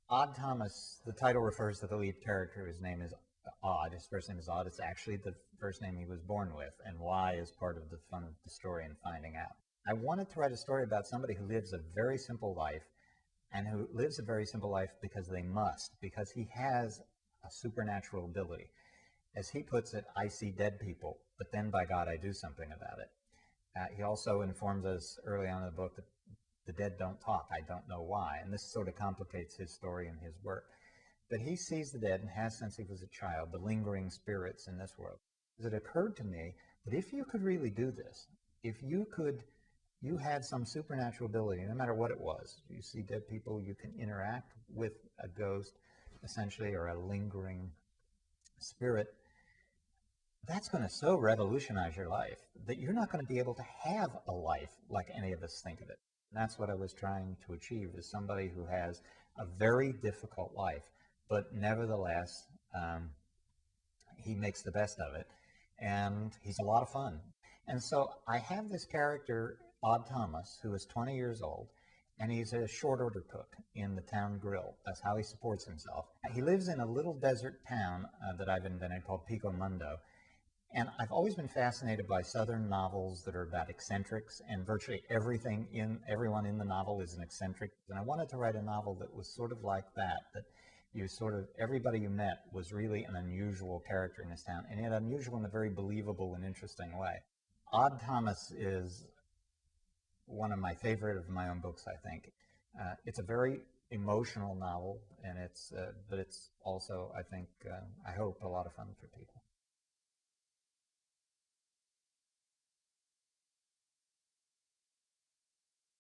Odd Thomas, the title refers to the lead character whose name is Odd. His first name is Odd. It's actually the first name he was born with, and why is part of the fun of the story and finding out. I wanted to write a story about somebody who lives a very simple life, and who lives a very simple life because they must, because he has a supernatural ability. As he puts it, I see dead people, but then by God I do something about it. He also informs us early on in the book that the dead don't talk. I don't know why. And this sort of complicates his story and his work. But he sees the dead and has, since he was a child, the lingering spirits in this world. It occurred to me that if you could really do this, if you had some supernatural ability, no matter what it was, you see dead people, you can interact with a ghost, essentially, or a lingering spirit, that's going to so revolutionize your life that you're not going to be able to have a life like any of us think of it. And that's what I was trying to achieve, is somebody who has a very difficult life, but nevertheless, he makes the best of it, and he's a lot of fun. And so I have this character, Odd Thomas, who is 20 years old, and he's a short order cook in the town grill. That's how he supports himself. He lives in a little desert town that I've invented called Pico Mundo, and I've always been fascinated by Southern novels that are about eccentrics, and virtually everyone in the novel is an eccentric. And I wanted to write a novel that was sort of like that you sort of, everybody you met was really an unusual character in this town, and yet unusual in a very believable and interesting way. Odd Thomas is one of my favorite of my own books, I think. It's a very emotional novel, and but it's also, I think, I hope, a lot of fun for people.